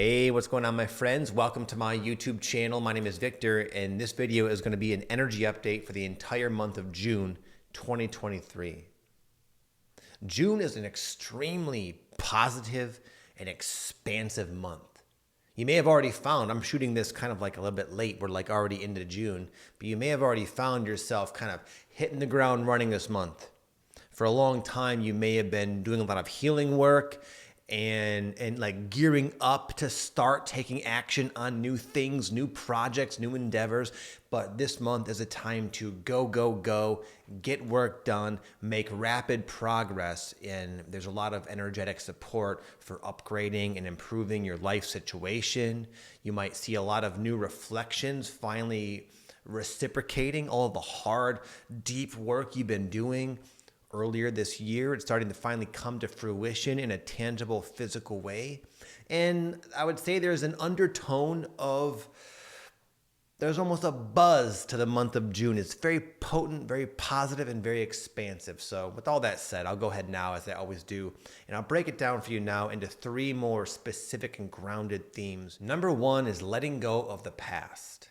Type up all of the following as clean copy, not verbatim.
Hey, what's going on, my friends? Welcome to my YouTube channel. My name is Victor, and this video is going to be an energy update for the entire month of June 2023. June is an extremely positive and expansive month. You may have already found, I'm shooting this kind of like a little bit late, we're like already into June, but you may have already found yourself kind of hitting the ground running this month. For a long time, you may have been doing a lot of healing work and like gearing up to start taking action on new things, new projects, new endeavors. But this month is a time to go, get work done, make rapid progress. And there's a lot of energetic support for upgrading and improving your life situation. You might see a lot of new reflections finally reciprocating all of the hard, deep work you've been doing earlier this year. It's starting to finally come to fruition in a tangible, physical way. And I would say there's an undertone of, there's almost a buzz to the month of June. It's very potent, very positive, and very expansive. So with all that said, I'll go ahead now, as I always do, and I'll break it down for you now into three more specific and grounded themes. Number one is letting go of the past.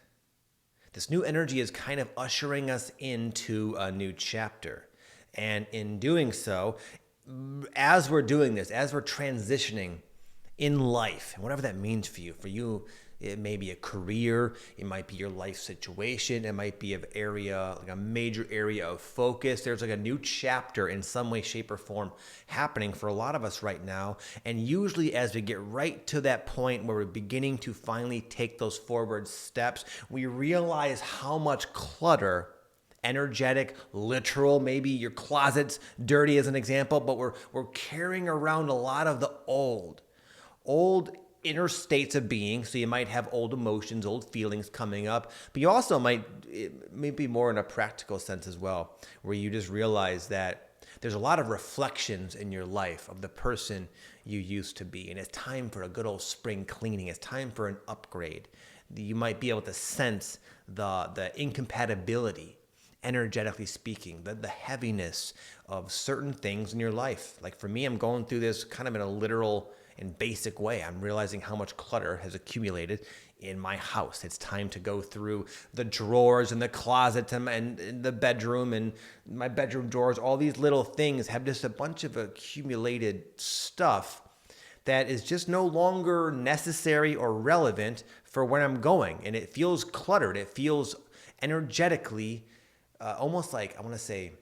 This new energy is kind of ushering us into a new chapter. And in doing so, as we're doing this, as we're transitioning in life, and whatever that means for you, it may be a career, it might be your life situation, it might be an area, like a major area of focus. There's like a new chapter in some way, shape, or form happening for a lot of us right now. And usually as we get right to that point where we're beginning to finally take those forward steps, we realize how much clutter, energetic, literal, maybe your closet's dirty as an example, but we're carrying around a lot of the old inner states of being. So you might have old emotions, old feelings coming up, but you also might, maybe more in a practical sense as well, where you just realize that there's a lot of reflections in your life of the person you used to be. And it's time for a good old spring cleaning. It's time for an upgrade. You might be able to sense the incompatibility, energetically speaking, the heaviness of certain things in your life. Like for me, I'm going through this kind of in a literal and basic way. I'm realizing how much clutter has accumulated in my house. It's time to go through the drawers and the closets and the bedroom and my bedroom drawers. All these little things have just a bunch of accumulated stuff that is just no longer necessary or relevant for where I'm going. And it feels cluttered. It feels energetically almost like, I want to say,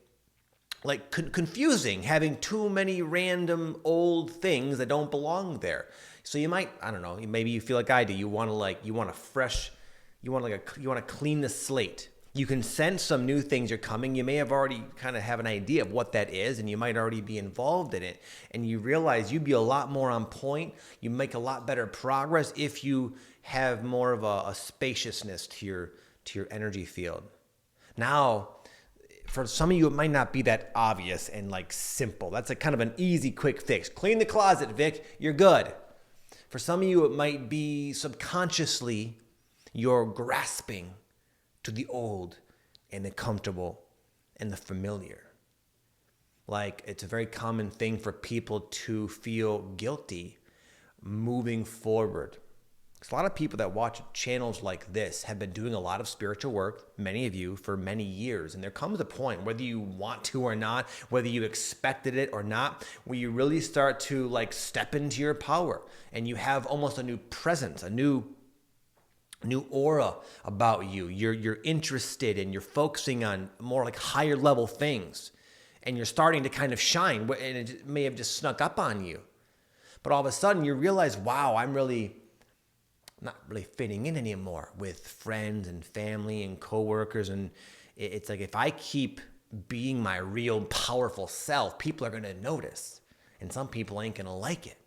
like confusing, having too many random old things that don't belong there. So you might, I don't know, maybe you feel like I do. You want to clean the slate. You can sense some new things are coming. You may have already kind of have an idea of what that is, and you might already be involved in it. And you realize you'd be a lot more on point. You make a lot better progress if you have more of a spaciousness to your energy field. Now, for some of you, it might not be that obvious and like simple. That's a kind of an easy, quick fix. Clean the closet, Vic, you're good. For some of you, it might be subconsciously you're grasping to the old and the comfortable and the familiar. Like it's a very common thing for people to feel guilty moving forward. Because a lot of people that watch channels like this have been doing a lot of spiritual work, many of you, for many years. And there comes a point, whether you want to or not, whether you expected it or not, where you really start to like step into your power. And you have almost a new presence, a new aura about you. You're interested and you're focusing on more like higher level things. And you're starting to kind of shine. And it may have just snuck up on you. But all of a sudden you realize, wow, I'm not really fitting in anymore with friends and family and coworkers. And it's like, if I keep being my real powerful self, people are going to notice. And some people ain't going to like it.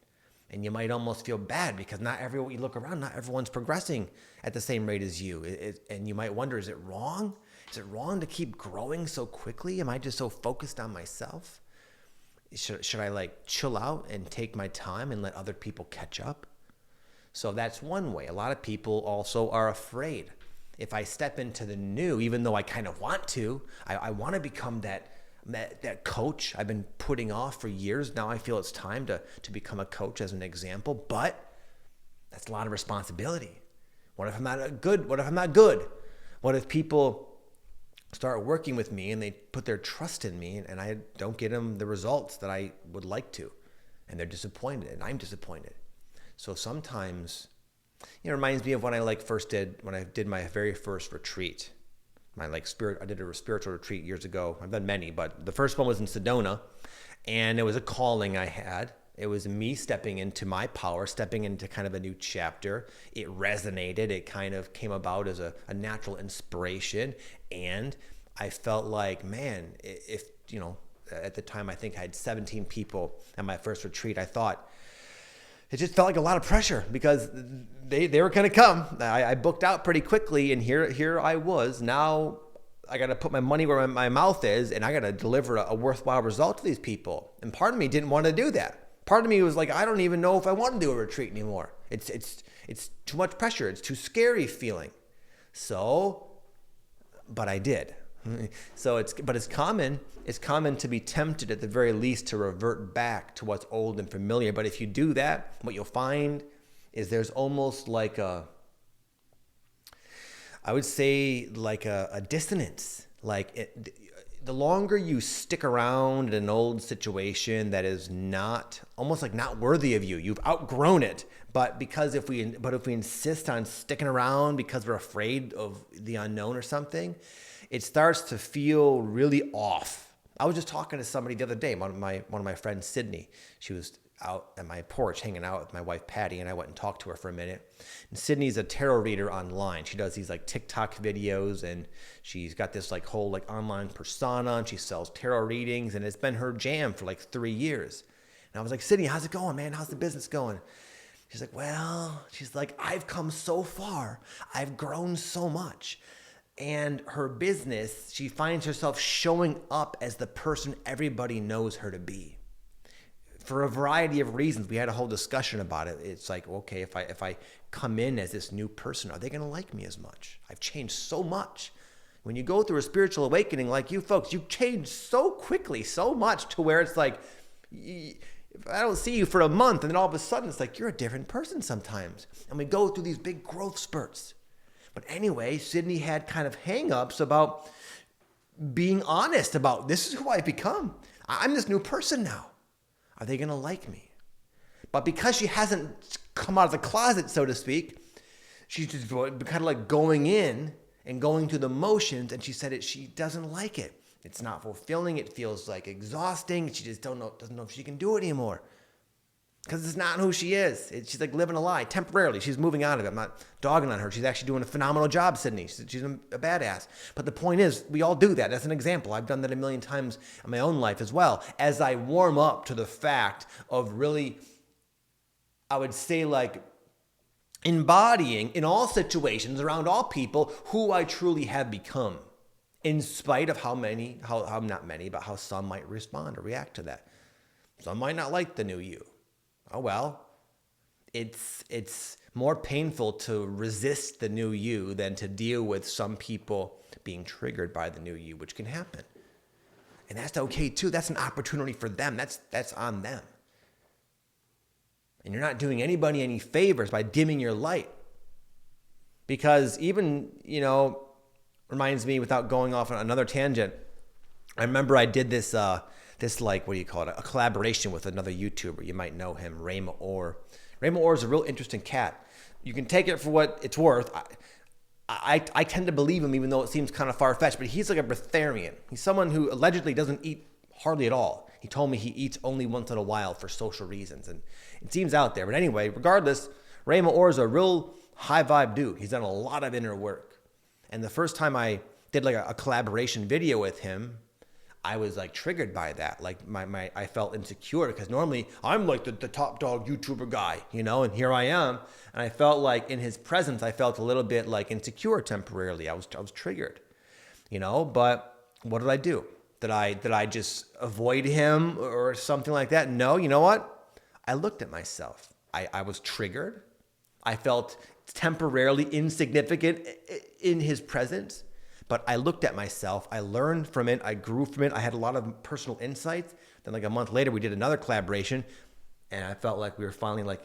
And you might almost feel bad because you look around, not everyone's progressing at the same rate as you. And you might wonder, is it wrong? Is it wrong to keep growing so quickly? Am I just so focused on myself? Should I like chill out and take my time and let other people catch up? So that's one way. A lot of people also are afraid. If I step into the new, even though I kind of want to, I want to become that coach I've been putting off for years. Now I feel it's time to become a coach as an example. But That's a lot of responsibility. What if I'm not good? What if I'm not good? What if people start working with me and they put their trust in me and I don't get them the results that I would like to, and they're disappointed and I'm disappointed. So sometimes, it reminds me of when I when I did my very first retreat. I did a spiritual retreat years ago. I've done many, but the first one was in Sedona, and it was a calling I had. It was me stepping into my power, stepping into kind of a new chapter. It resonated. It kind of came about as a natural inspiration. And I felt like, man, if, at the time I think I had 17 people at my first retreat, I thought, it just felt like a lot of pressure because they were going to come. I booked out pretty quickly, and here I was. Now I got to put my money where my mouth is, and I got to deliver a worthwhile result to these people. And part of me didn't want to do that. Part of me was like, I don't even know if I want to do a retreat anymore. It's too much pressure. It's too scary feeling. But I did. So it's common to be tempted at the very least to revert back to what's old and familiar. But if you do that, what you'll find is there's almost like a dissonance. The longer you stick around in an old situation that is almost not worthy of you, you've outgrown it. But if we insist on sticking around because we're afraid of the unknown or something, it starts to feel really off. I was just talking to somebody the other day, one of my friends, Sydney. She was out at my porch hanging out with my wife, Patty, and I went and talked to her for a minute. And Sydney's a tarot reader online. She does these TikTok videos, and she's got this whole online persona, and she sells tarot readings, and it's been her jam for 3 years. And I was like, Sydney, how's it going, man? How's the business going? She's like, I've come so far. I've grown so much. And her business, she finds herself showing up as the person everybody knows her to be. For a variety of reasons, we had a whole discussion about it. It's like, okay, if I come in as this new person, are they going to like me as much? I've changed so much. When you go through a spiritual awakening like you folks, you change so quickly, so much to where it's like, if I don't see you for a month, and then all of a sudden it's like you're a different person sometimes. And we go through these big growth spurts. But anyway, Sydney had kind of hang-ups about being honest about, this is who I've become. I'm this new person now. Are they going to like me? But because she hasn't come out of the closet, so to speak, she's just kind of going in and going through the motions, and she said she doesn't like it. It's not fulfilling. It feels exhausting. She just doesn't know if she can do it anymore. Because it's not who she is. She's living a lie temporarily. She's moving out of it. I'm not dogging on her. She's actually doing a phenomenal job, Sydney. She's a badass. But the point is, we all do that. That's an example. I've done that a million times in my own life as well. As I warm up to the fact of really, I would say embodying in all situations, around all people, who I truly have become. In spite of how not many, but how some might respond or react to that. Some might not like the new you. Oh well, it's more painful to resist the new you than to deal with some people being triggered by the new you, which can happen. And that's okay too. That's an opportunity for them. That's on them. And you're not doing anybody any favors by dimming your light. Because even, reminds me, without going off on another tangent, I remember I did this what do you call it? A collaboration with another YouTuber. You might know him, Rayma Orr. Rayma Orr is a real interesting cat. You can take it for what it's worth. I tend to believe him, even though it seems kind of far-fetched, but he's like a breatharian. He's someone who allegedly doesn't eat hardly at all. He told me he eats only once in a while for social reasons, and it seems out there. But anyway, regardless, Rayma Orr is a real high-vibe dude. He's done a lot of inner work. And the first time I did a collaboration video with him, I was triggered by that. I felt insecure because normally I'm the top dog YouTuber guy, and here I am. And I felt in his presence, I felt a little bit insecure temporarily. I was triggered, but what did I do? Did I just avoid him or something like that? No, you know what? I looked at myself. I was triggered. I felt temporarily insignificant in his presence. But I looked at myself, I learned from it, I grew from it, I had a lot of personal insights. Then a month later, we did another collaboration. And I felt like we were finally like,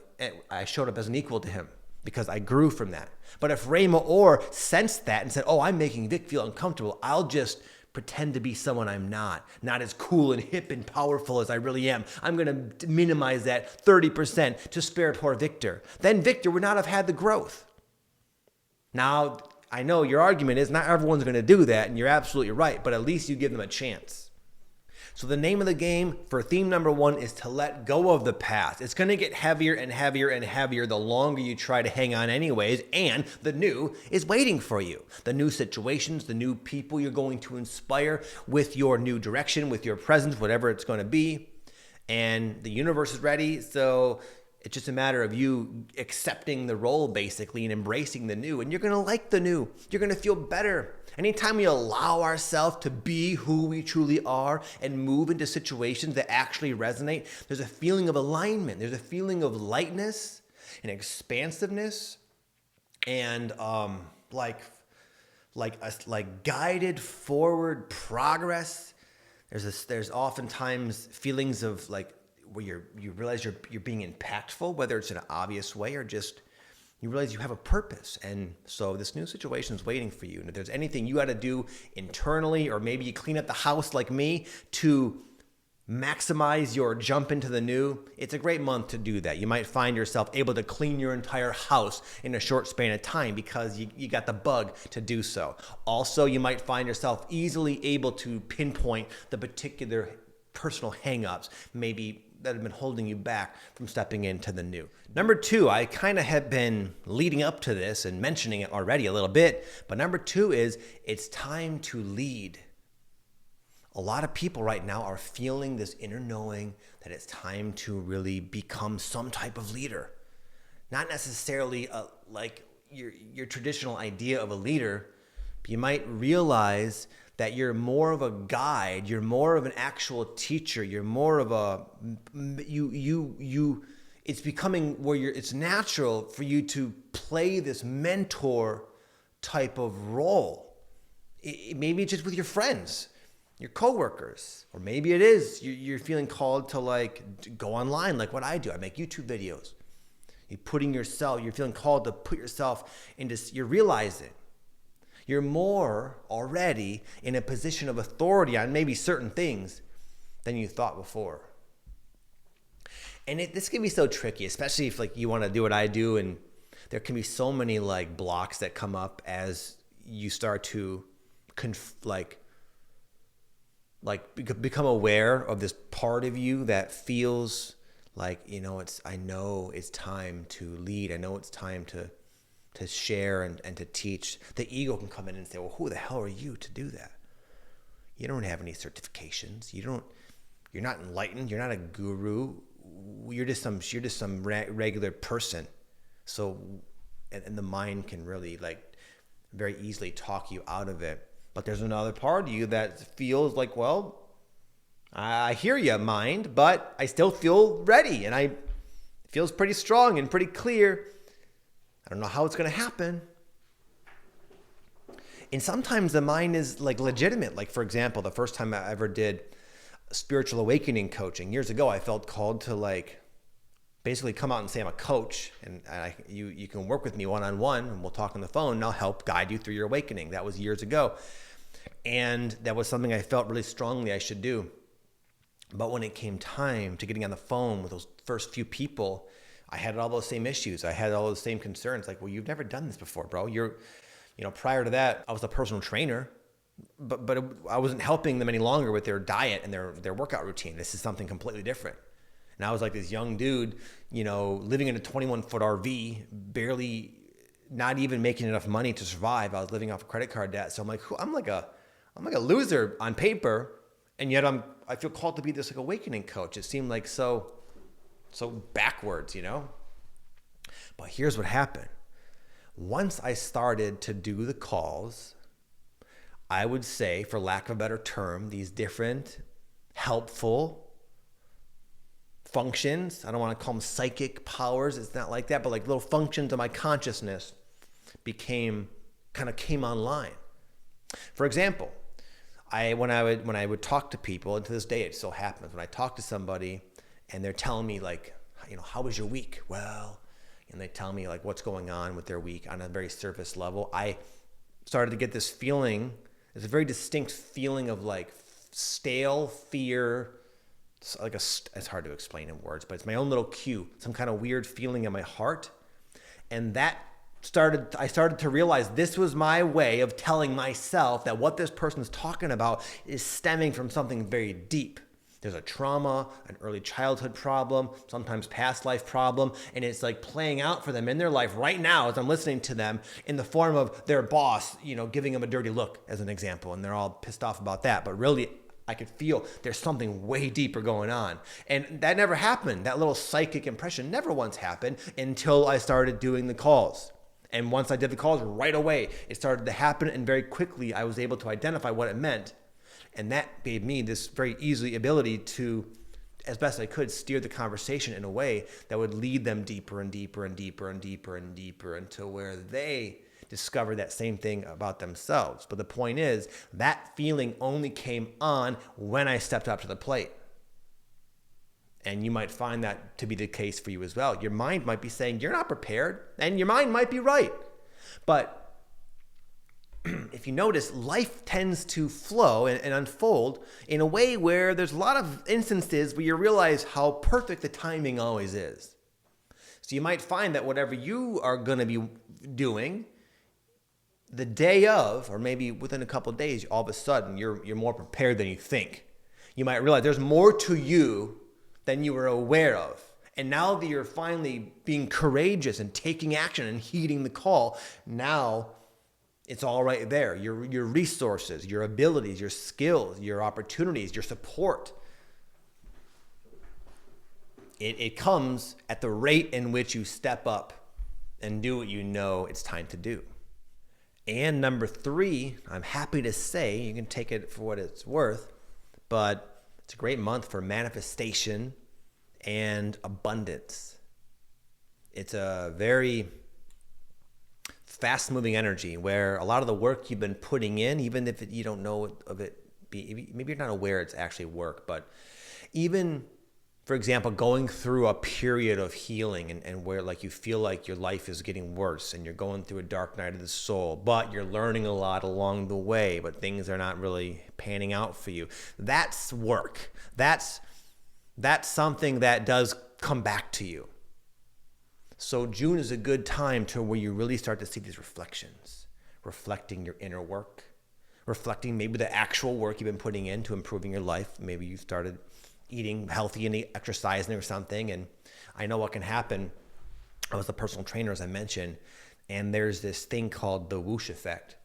I showed up as an equal to him because I grew from that. But if Rayma Orr sensed that and said, oh, I'm making Vic feel uncomfortable, I'll just pretend to be someone I'm not as cool and hip and powerful as I really am. I'm going to minimize that 30% to spare poor Victor. Then Victor would not have had the growth. Now, I know your argument is not everyone's going to do that, and you're absolutely right, but at least you give them a chance. So the name of the game for theme number 1 is to let go of the past. It's going to get heavier and heavier and heavier the longer you try to hang on anyways, and the new is waiting for you. The new situations, the new people you're going to inspire with your new direction, with your presence, whatever it's going to be. And the universe is ready, so it's just a matter of you accepting the role basically and embracing the new, and you're going to like the new. You're going to feel better. Anytime we allow ourselves to be who we truly are and move into situations that actually resonate, there's a feeling of alignment. There's a feeling of lightness and expansiveness and like guided forward progress. There's oftentimes feelings of like where you realize you're being impactful, whether it's in an obvious way or just you realize you have a purpose. And so this new situation is waiting for you. And if there's anything you got to do internally, or maybe you clean up the house like me to maximize your jump into the new, it's a great month to do that. You might find yourself able to clean your entire house in a short span of time because you got the bug to do so. Also, you might find yourself easily able to pinpoint the particular personal hangups, maybe that have been holding you back from stepping into the new. Number 2, I kind of have been leading up to this and mentioning it already a little bit, but number 2 is it's time to lead. A lot of people right now are feeling this inner knowing that it's time to really become some type of leader. Not necessarily like your traditional idea of a leader, but you might realize that you're more of a guide, you're more of an actual teacher, you're more of a, it's becoming where it's natural for you to play this mentor type of role. Maybe just with your friends, your coworkers, or maybe it is, you're feeling called to like go online like what I do. I make YouTube videos. You're feeling called to put yourself into, you're realizing you're more already in a position of authority on maybe certain things than you thought before. And this can be so tricky, especially if like you want to do what I do, and there can be so many like blocks that come up as you start to become aware of this part of you that feels like, I know it's time to lead. I know it's time to share and to teach. The ego can come in and say, well, who the hell are you to do that? You don't have any certifications. You're not enlightened. You're not a guru. You're just some regular person. So, and the mind can really like very easily talk you out of it. But there's another part of you that feels like, well, I hear you, mind, but I still feel ready, and it feels pretty strong and pretty clear. I don't know how it's going to happen. And sometimes the mind is like legitimate. Like, for example, the first time I ever did spiritual awakening coaching years ago, I felt called to like basically come out and say I'm a coach, and you can work with me one-on-one, and we'll talk on the phone, and I'll help guide you through your awakening. That was years ago. And that was something I felt really strongly I should do. But when it came time to getting on the phone with those first few people, I had all those same issues. I had all those same concerns. Like, well, you've never done this before, bro. Prior to that, I was a personal trainer, but I wasn't helping them any longer with their diet and their workout routine. This is something completely different. And I was like this young dude, living in a 21-foot RV, barely, not even making enough money to survive. I was living off a credit card debt. So I'm like, I'm like a loser on paper, and yet I feel called to be this like awakening coach. It seemed like so backwards, But here's what happened. Once I started to do the calls, I would say, for lack of a better term, these different helpful functions, I don't want to call them psychic powers, it's not like that, but like little functions of my consciousness came online. For example, when I would talk to people, and to this day it still happens, when I talk to somebody and they're telling me like how was your week? Well, and they tell me like what's going on with their week on a very surface level. I started to get this feeling, it's a very distinct feeling of like stale fear. It's hard to explain in words, but it's my own little cue, some kind of weird feeling in my heart. And I started to realize this was my way of telling myself that what this person's talking about is stemming from something very deep. There's a trauma, an early childhood problem, sometimes past life problem, and it's like playing out for them in their life right now as I'm listening to them in the form of their boss, giving them a dirty look as an example, and they're all pissed off about that. But really, I could feel there's something way deeper going on. And that never happened. That little psychic impression never once happened until I started doing the calls. And once I did the calls, right away, it started to happen, and very quickly I was able to identify what it meant. And that gave me this very easy ability to, as best I could, steer the conversation in a way that would lead them deeper and deeper and deeper and deeper and deeper until where they discover that same thing about themselves. But the point is, that feeling only came on when I stepped up to the plate. And you might find that to be the case for you as well. Your mind might be saying, you're not prepared, and your mind might be right. But if you notice, life tends to flow and unfold in a way where there's a lot of instances where you realize how perfect the timing always is. So you might find that whatever you are going to be doing, the day of, or maybe within a couple of days, all of a sudden you're more prepared than you think. You might realize there's more to you than you were aware of. And now that you're finally being courageous and taking action and heeding the call, now it's all right there. Your resources, your abilities, your skills, your opportunities, your support. It comes at the rate in which you step up and do what you know it's time to do. And number 3, I'm happy to say, you can take it for what it's worth, but it's a great month for manifestation and abundance. It's a very fast-moving energy where a lot of the work you've been putting in, even if you don't know of it, maybe you're not aware it's actually work, but even, for example, going through a period of healing and where like you feel like your life is getting worse and you're going through a dark night of the soul, but you're learning a lot along the way, but things are not really panning out for you. That's work. That's something that does come back to you. So June is a good time to where you really start to see these reflections, reflecting your inner work, reflecting maybe the actual work you've been putting into improving your life. Maybe you started eating healthy and exercising or something. And I know what can happen. I was a personal trainer, as I mentioned, and there's this thing called the whoosh effect,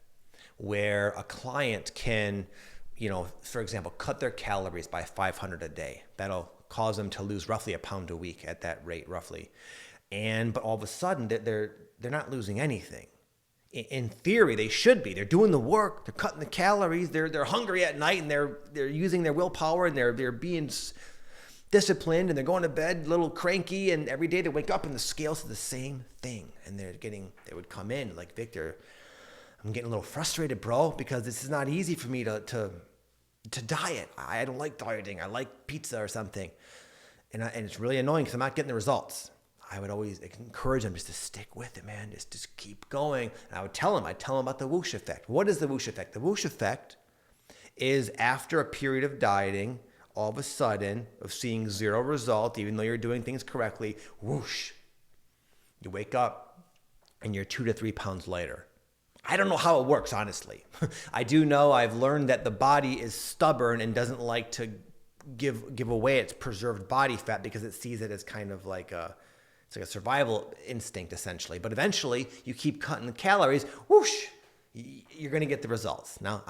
where a client can, for example, cut their calories by 500 a day. That'll cause them to lose roughly a pound a week at that rate, roughly. But all of a sudden, they're not losing anything. In theory, they should be. They're doing the work. They're cutting the calories. They're hungry at night, and they're using their willpower, and they're being disciplined, and they're going to bed a little cranky. And every day they wake up, and the scales are the same thing. And they would come in like, Victor, I'm getting a little frustrated, bro, because this is not easy for me to diet. I don't like dieting. I like pizza or something, and it's really annoying because I'm not getting the results. I would always encourage them just to stick with it, man. Just keep going. And I would tell them about the whoosh effect. What is the whoosh effect? The whoosh effect is after a period of dieting, all of a sudden, of seeing zero result, even though you're doing things correctly, whoosh. You wake up and you're 2 to 3 pounds lighter. I don't know how it works, honestly. I do know I've learned that the body is stubborn and doesn't like to give away its preserved body fat because it sees it as kind of like it's like a survival instinct, essentially. But eventually, you keep cutting the calories, whoosh, you're going to get the results. Now,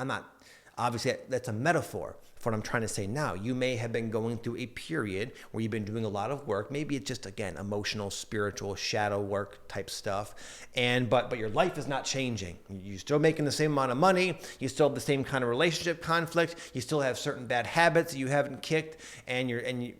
obviously, that's a metaphor for what I'm trying to say now. You may have been going through a period where you've been doing a lot of work. Maybe it's just, again, emotional, spiritual, shadow work type stuff. But your life is not changing. You're still making the same amount of money. You still have the same kind of relationship conflict. You still have certain bad habits that you haven't kicked. And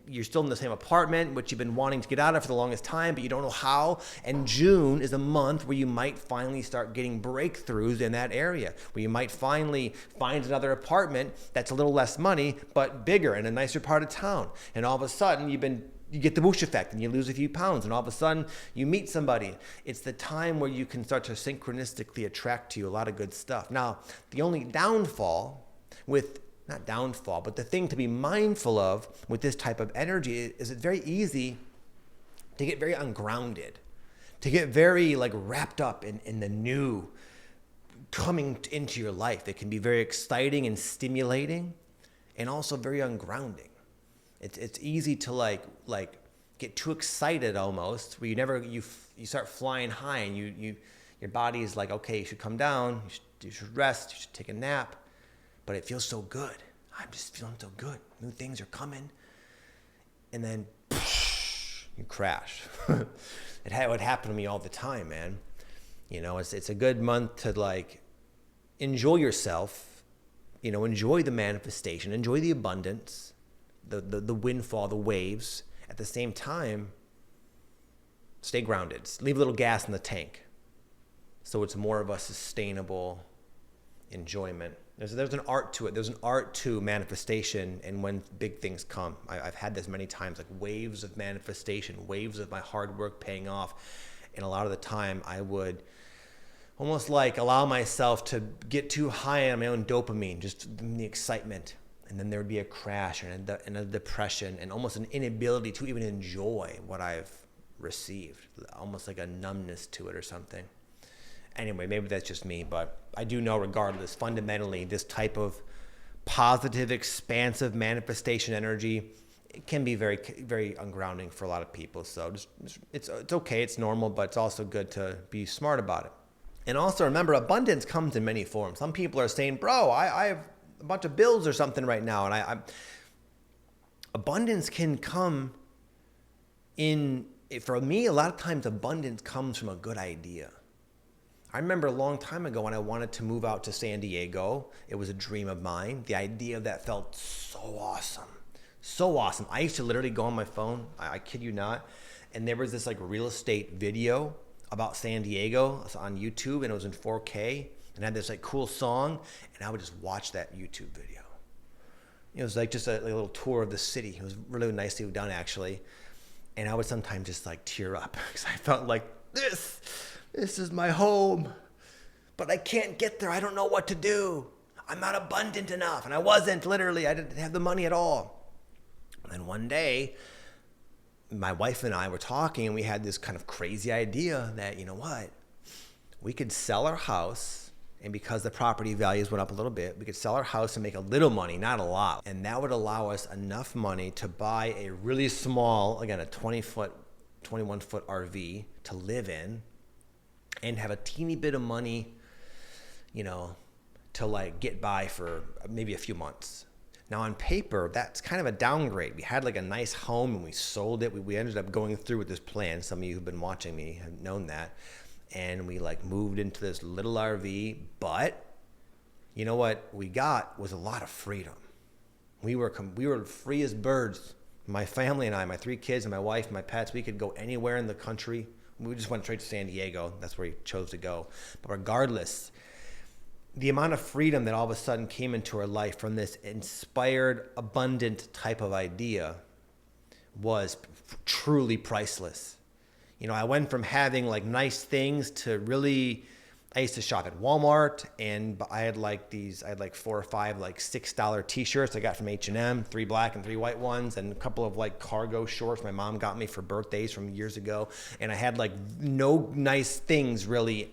you're still in the same apartment, which you've been wanting to get out of for the longest time, but you don't know how. And June is a month where you might finally start getting breakthroughs in that area, where you might finally find another apartment that's a little less money, but bigger in a nicer part of town. And all of a sudden, you've been you get the whoosh effect and you lose a few pounds, and all of a sudden you meet somebody. It's the time where you can start to synchronistically attract to you a lot of good stuff. Now, the only downfall not downfall, but the thing to be mindful of with this type of energy is it's very easy to get very ungrounded, to get very like wrapped up in the new coming into your life. It can be very exciting and stimulating and also very ungrounding. It's easy to like get too excited almost, where you start flying high and your body is like, okay, you should come down, you should rest, you should take a nap, but it feels so good. I'm just feeling so good. New things are coming, and then you crash. It would happen to me all the time, man. You know, it's a good month to like enjoy yourself, you know, enjoy the manifestation, enjoy the abundance, the windfall, the waves. At the same time, stay grounded. Leave a little gas in the tank, so it's more of a sustainable enjoyment. There's an art to it. There's an art to manifestation, and when big things come, I've had this many times, like waves of manifestation, waves of my hard work paying off. And a lot of the time I would almost like allow myself to get too high on my own dopamine, just the excitement. And then there would be a crash and a depression and almost an inability to even enjoy what I've received, almost like a numbness to it or something. Anyway, maybe that's just me, but I do know regardless, fundamentally, this type of positive, expansive manifestation energy, it can be very, very ungrounding for a lot of people. So it's okay, it's normal, but it's also good to be smart about it. And also remember, abundance comes in many forms. Some people are saying, bro, I have a bunch of bills or something right now, and abundance can come in, for me, a lot of times abundance comes from a good idea. I remember a long time ago when I wanted to move out to San Diego. It was a dream of mine. The idea of that felt so awesome. So awesome. I used to literally go on my phone, I kid you not, and there was this like real estate video about San Diego on YouTube, and it was in 4K, and had this like cool song, and I would just watch that YouTube video. It was like just a little tour of the city. It was really nicely done, actually. And I would sometimes just like tear up because I felt like this is my home, but I can't get there. I don't know what to do. I'm not abundant enough. And I wasn't, literally. I didn't have the money at all. And then one day, my wife and I were talking, and we had this kind of crazy idea that, you know what, we could sell our house, and because the property values went up a little bit, we could sell our house and make a little money, not a lot. And that would allow us enough money to buy a really small, again, a 21-foot RV to live in, and have a teeny bit of money, you know, to like get by for maybe a few months. Now on paper, that's kind of a downgrade. We had like a nice home and we sold it. We ended up going through with this plan. Some of you who've been watching me have known that. And we like moved into this little RV, but you know what we got was a lot of freedom. We were free as birds. My family and I, my 3 kids and my wife, my pets, we could go anywhere in the country. We just went straight to San Diego. That's where we chose to go. But regardless, the amount of freedom that all of a sudden came into our life from this inspired, abundant type of idea was truly priceless. You know, I went from having like nice things to really, I used to shop at Walmart, and I had like 4 or 5 like $6 t-shirts I got from H&M, 3 black and 3 white ones, and a couple of like cargo shorts my mom got me for birthdays from years ago. And I had like no nice things really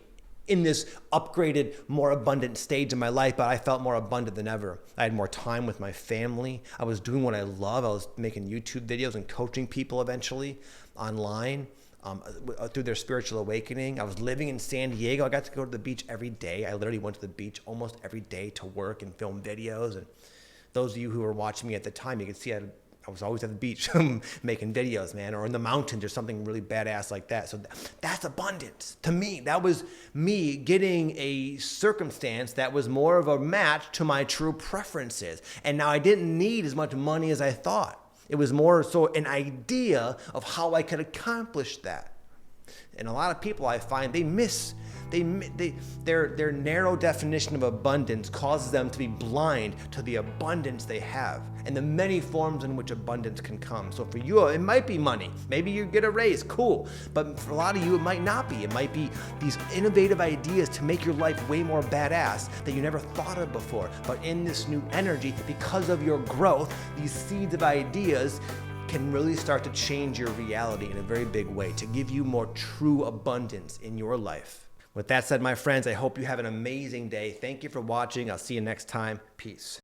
in this upgraded, more abundant stage of my life, but I felt more abundant than ever. I had more time with my family. I was doing what I love. I was making YouTube videos and coaching people eventually online. Through their spiritual awakening. I was living in San Diego. I got to go to the beach every day. I literally went to the beach almost every day to work and film videos. And those of you who were watching me at the time, you could see I was always at the beach making videos, man, or in the mountains or something really badass like that. So that's abundance. To me, that was me getting a circumstance that was more of a match to my true preferences. And now I didn't need as much money as I thought. It was more so an idea of how I could accomplish that. And a lot of people, I find, they miss Their narrow definition of abundance causes them to be blind to the abundance they have and the many forms in which abundance can come. So for you, it might be money. Maybe you get a raise, cool. But for a lot of you, it might not be. It might be these innovative ideas to make your life way more badass that you never thought of before. But in this new energy, because of your growth, these seeds of ideas can really start to change your reality in a very big way to give you more true abundance in your life. With that said, my friends, I hope you have an amazing day. Thank you for watching. I'll see you next time. Peace.